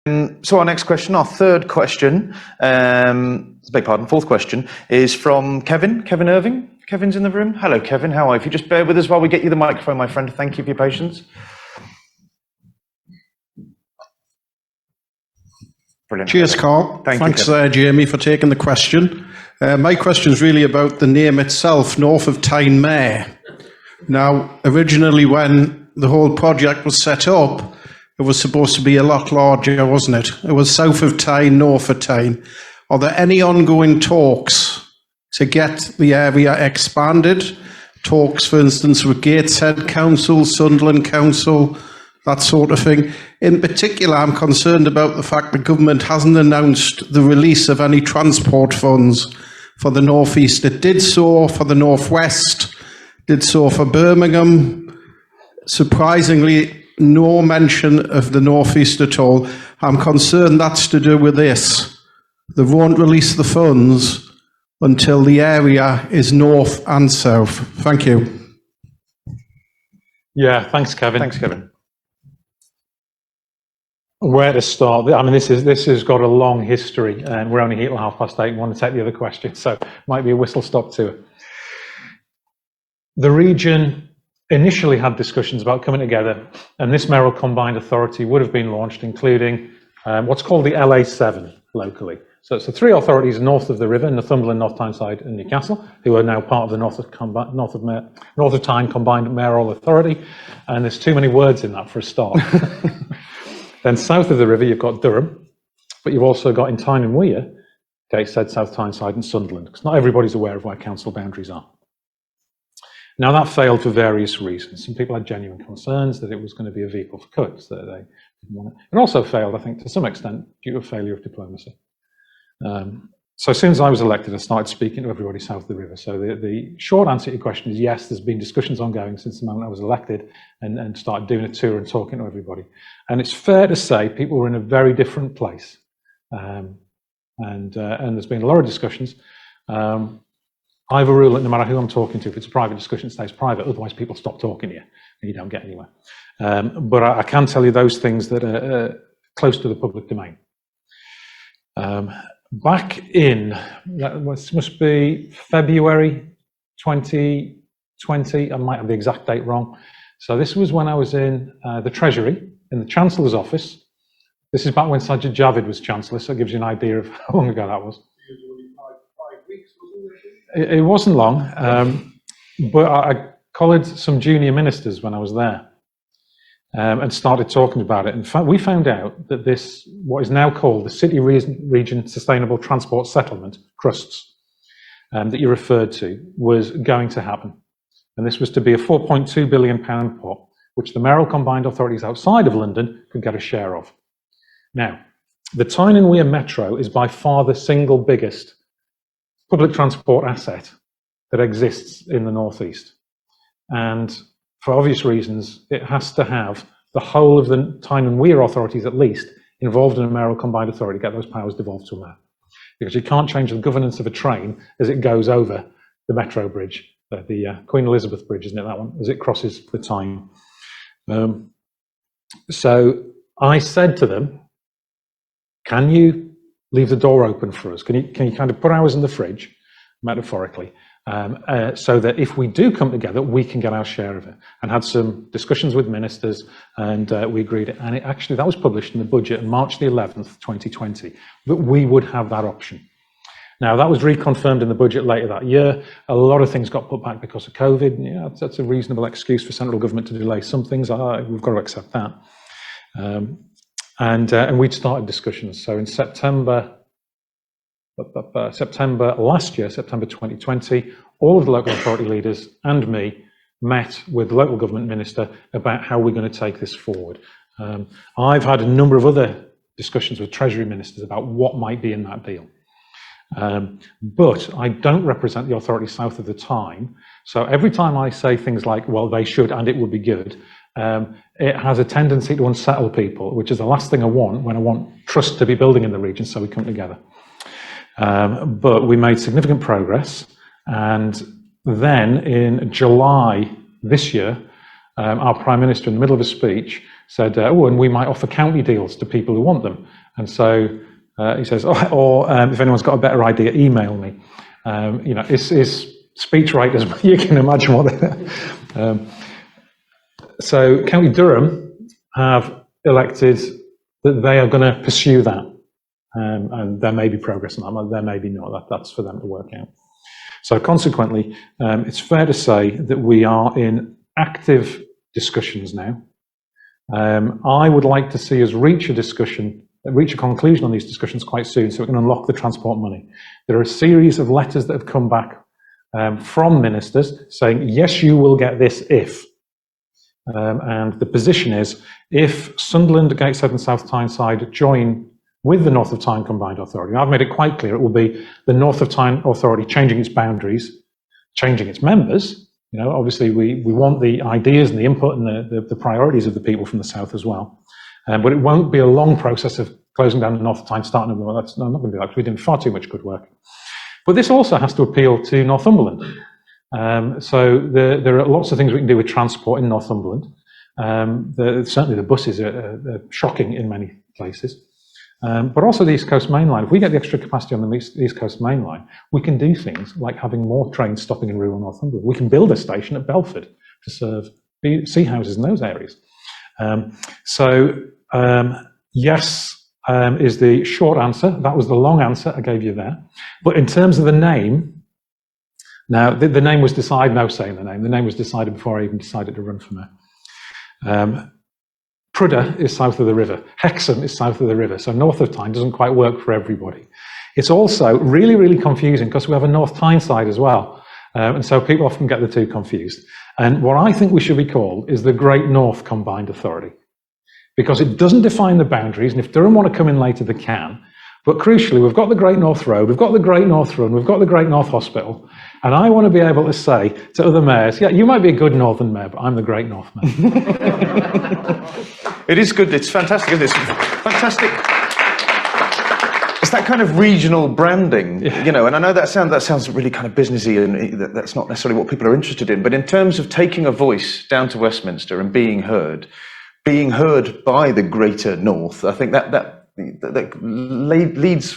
So our next question, our third question, fourth question, is from Kevin Irving. Kevin's in the room. Hello, Kevin. How are you? If you just bear with us while we get you the microphone, my friend. Thank you for your patience. Brilliant. Cheers, Carl. Thanks, Jamie, for taking the question. My question is really about the name itself, North of Tyne Mere. Now, originally when the whole project was set up, it was supposed to be a lot larger, wasn't it? It was south of Tyne, north of Tyne. Are there any ongoing talks to get the area expanded? Talks, for instance, with Gateshead Council, Sunderland Council, that sort of thing. In particular, I'm concerned about the fact the government hasn't announced the release of any transport funds for the North East. It did so for the North West, did so for Birmingham. Surprisingly, no mention of the North East at all. I'm concerned that's to do with this. They won't release the funds until the area is north and south. Thank you. Yeah, thanks, Kevin. Thanks, Kevin. Where to start? I mean, this has got a long history, and we're only here till 8:30. I want to take the other question, so might be a whistle-stop tour. The region initially had discussions about coming together, and this mayoral combined authority would have been launched, including what's called the LA7 locally. So it's the three authorities north of the river, Northumberland, North Tyneside, and Newcastle, who are now part of the North of Tyne Combined Mayoral Authority, and there's too many words in that for a start. Then south of the river, you've got Durham, but you've also got in Tyne and Weir, Gateshead, South Tyneside, and Sunderland, because not everybody's aware of where council boundaries are. Now that failed for various reasons. Some people had genuine concerns that it was going to be a vehicle for cuts, that they didn't want it. It also failed, I think, to some extent, due to a failure of diplomacy. So as soon as I was elected, I started speaking to everybody south of the river. So the short answer to your question is yes, there's been discussions ongoing since the moment I was elected, and started doing a tour and talking to everybody. And it's fair to say people were in a very different place. And there's been a lot of discussions. I have a rule that no matter who I'm talking to, if it's a private discussion, it stays private. Otherwise, people stop talking to you and you don't get anywhere. But I can tell you those things that are close to the public domain. Back in, must be February 2020, I might have the exact date wrong. So this was when I was in the Treasury, in the Chancellor's office. This is back when Sajid Javid was Chancellor, so it gives you an idea of how long ago that was. It wasn't long, but I collared some junior ministers when I was there and started talking about it. In fact, we found out that this, what is now called the City Region Sustainable Transport Settlement, CRUSTS, that you referred to, was going to happen. And this was to be a £4.2 billion pot, which the mayoral combined authorities outside of London could get a share of. Now, the Tyne and Weir Metro is by far the single biggest public transport asset that exists in the Northeast. And for obvious reasons, it has to have the whole of the Tyne and Weir authorities, at least, involved in a mayoral combined authority, get those powers devolved to a mayor. Because you can't change the governance of a train as it goes over the Metro Bridge, the Queen Elizabeth Bridge, isn't it, that one, as it crosses the Tyne. So I said to them, can you leave the door open for us? Can you kind of put ours in the fridge, metaphorically, so that if we do come together, we can get our share of it? And had some discussions with ministers, and we agreed. And that was published in the budget on March the 11th, 2020, that we would have that option. Now, that was reconfirmed in the budget later that year. A lot of things got put back because of COVID. Yeah, that's a reasonable excuse for central government to delay some things. We've got to accept that. And we'd started discussions. So in September last year, September 2020, all of the local authority leaders and me met with the local government minister about how we're going to take this forward. I've had a number of other discussions with Treasury ministers about what might be in that deal. But I don't represent the authority south of the Tyne. So every time I say things like, well, they should and it would be good, it has a tendency to unsettle people, which is the last thing I want when I want trust to be building in the region, so we come together. But we made significant progress, and then in July this year, our Prime Minister, in the middle of a speech, said, oh, and we might offer county deals to people who want them. And so he says, if anyone's got a better idea, email me. His speech writers, you can imagine what they're... So County Durham have elected that they are going to pursue that. And there may be progress on that, there may be not. That's for them to work out. So consequently, it's fair to say that we are in active discussions now. I would like to see us reach a conclusion on these discussions quite soon so we can unlock the transport money. There are a series of letters that have come back from ministers saying, yes, you will get this if. And the position is, if Sunderland, Gateshead and South Tyneside join with the North of Tyne Combined Authority, I've made it quite clear it will be the North of Tyne Authority changing its boundaries, changing its members. Obviously we want the ideas and the input and the priorities of the people from the south as well. But it won't be a long process of closing down the North of Tyne, starting over. I'm not going to do that because we're doing far too much good work. But this also has to appeal to Northumberland. So there are lots of things we can do with transport in Northumberland. Certainly the buses are shocking in many places. But also the East Coast Main Line. If we get the extra capacity on the East Coast Main Line, we can do things like having more trains stopping in rural Northumberland. We can build a station at Belford to serve sea houses in those areas. Yes is the short answer. That was the long answer I gave you there. But in terms of the name, now the name was decided, no saying the name. The name was decided before I even decided to run for mayor. Prudder is south of the river. Hexham is south of the river. So North of Tyne doesn't quite work for everybody. It's also really, really confusing because we have a North Tyneside as well. And so people often get the two confused. And what I think we should be called is the Great North Combined Authority, because it doesn't define the boundaries. And if Durham want to come in later, they can. But crucially, we've got the Great North Road, we've got the Great North Run, we've got the Great North Hospital. And I want to be able to say to other mayors, yeah, you might be a good Northern mayor, but I'm the Great North Mayor. It is good. It's fantastic, isn't it? It's fantastic. It's that kind of regional branding, and I know that sounds really kind of businessy, and that's not necessarily what people are interested in. But in terms of taking a voice down to Westminster and being heard by the Greater North, I think that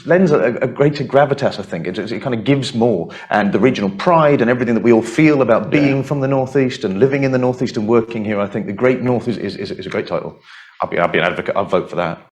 lends a greater gravitas. I think it kind of gives more, and the regional pride and everything that we all feel about being from the Northeast and living in the Northeast and working here. I think the Great North is a great title. I'll be an advocate. I'll vote for that.